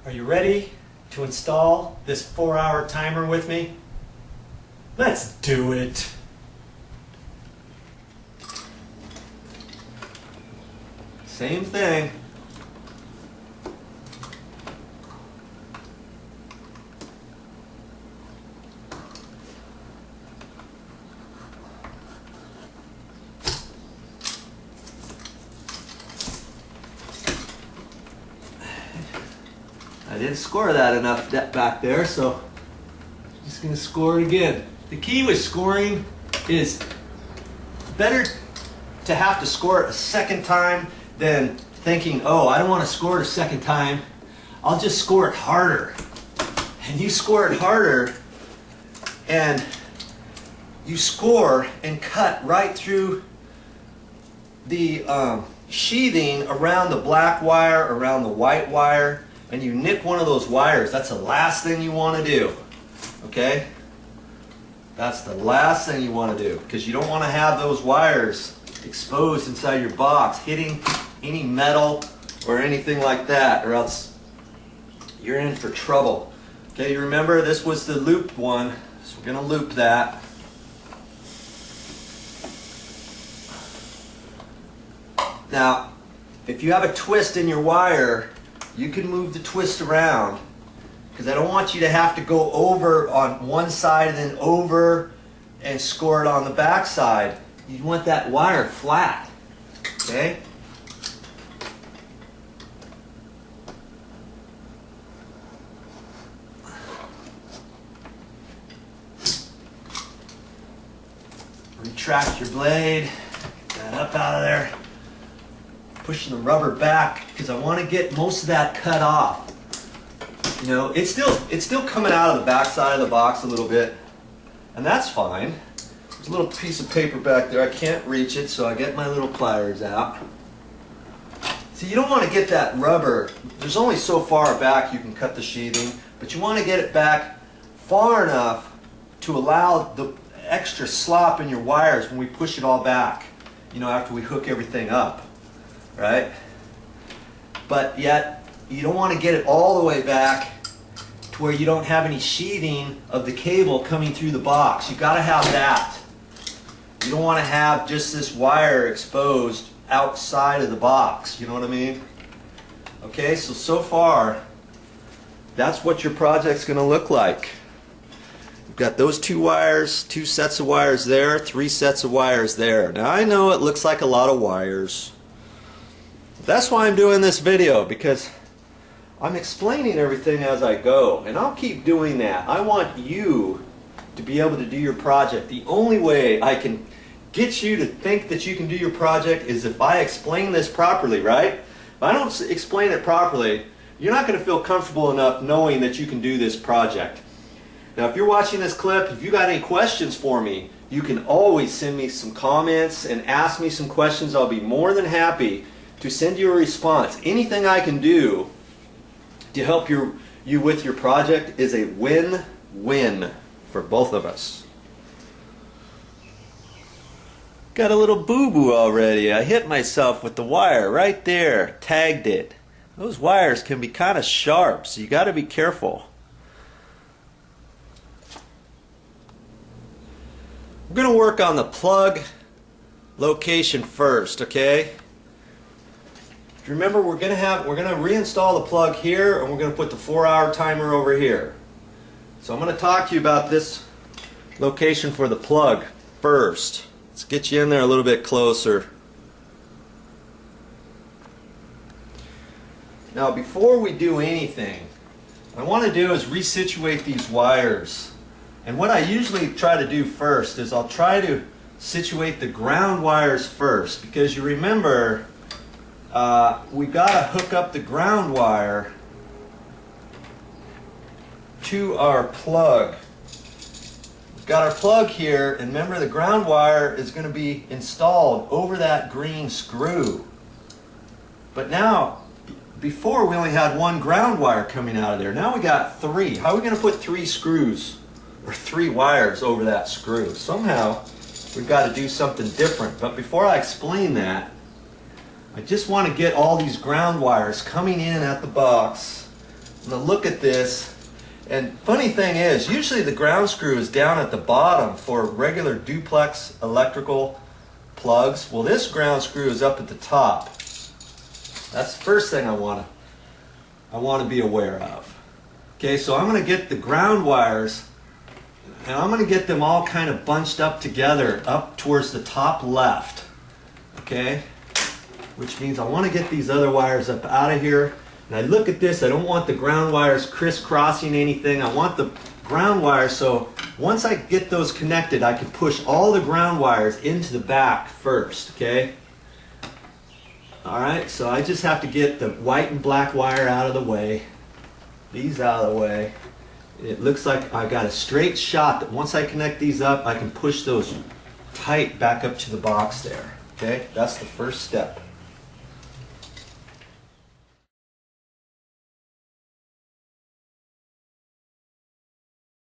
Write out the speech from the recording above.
Are you ready to install this 4-hour timer with me? Let's do it! Same thing. I didn't score that enough back there, so I'm just going to score it again. The key with scoring is better to have to score it a second time than thinking, oh, I don't want to score it a second time. I'll just score it harder. And you score it harder, and you score and cut right through the sheathing around the black wire, around the white wire, and you nick one of those wires. That's the last thing you want to do. Okay? That's the last thing you want to do, because you don't want to have those wires exposed inside your box, hitting any metal or anything like that, or else you're in for trouble. Okay, you remember this was the looped one, so we're going to loop that. Now, if you have a twist in your wire, you can move the twist around, because I don't want you to have to go over on one side and then over and score it on the back side. You want that wire flat. Okay? Retract your blade. Get that up out of there. Pushing the rubber back because I want to get most of that cut off. You know, it's still coming out of the back side of the box a little bit, and that's fine. There's a little piece of paper back there. I can't reach it, so I get my little pliers out. See, you don't want to get that rubber. There's only so far back you can cut the sheathing, but you want to get it back far enough to allow the extra slop in your wires when we push it all back, you know, after we hook everything up. Right? But yet, you don't want to get it all the way back to where you don't have any sheathing of the cable coming through the box. You've got to have that. You don't want to have just this wire exposed outside of the box. You know what I mean? Okay, so far, that's what your project's going to look like. You've got those two wires, 2 sets of wires there, 3 sets of wires there. Now I know it looks like a lot of wires. That's why I'm doing this video, because I'm explaining everything as I go, and I'll keep doing that. I want you to be able to do your project. The only way I can get you to think that you can do your project is if I explain this properly, right? If I don't explain it properly, you're not going to feel comfortable enough knowing that you can do this project. Now, if you're watching this clip, if you got any questions for me, you can always send me some comments and ask me some questions. I'll be more than happy to send you a response. Anything I can do to help you with your project is a win-win for both of us. Got a little boo-boo already. I hit myself with the wire right there, tagged it. Those wires can be kind of sharp, so you got to be careful. We're going to work on the plug location first, okay? Remember, we're going to reinstall the plug here, and we're going to put the 4-hour timer over here. So I'm going to talk to you about this location for the plug first. Let's get you in there a little bit closer. Now, before we do anything, what I want to do is resituate these wires. And what I usually try to do first is I'll try to situate the ground wires first, because you remember, we've got to hook up the ground wire to our plug. We've got our plug here, and remember, the ground wire is going to be installed over that green screw. But now, before we only had 1 ground wire coming out of there. Now we got 3. How are we going to put 3 screws or 3 wires over that screw? Somehow we've got to do something different. But before I explain that, I just want to get all these ground wires coming in at the box I'm gonna look at this, and funny thing is, usually the ground screw is down at the bottom for regular duplex electrical plugs. Well, this ground screw is up at the top. That's the first thing I want to be aware of. Okay, so I'm going to get the ground wires, and I'm going to get them all kind of bunched up together up towards the top left. Okay, which means I want to get these other wires up out of here. And I look at this, I don't want the ground wires crisscrossing anything. I want the ground wires, so once I get those connected, I can push all the ground wires into the back first, okay? Alright, so I just have to get the white and black wire out of the way, these out of the way. It looks like I got a straight shot that once I connect these up, I can push those tight back up to the box there, okay? That's the first step.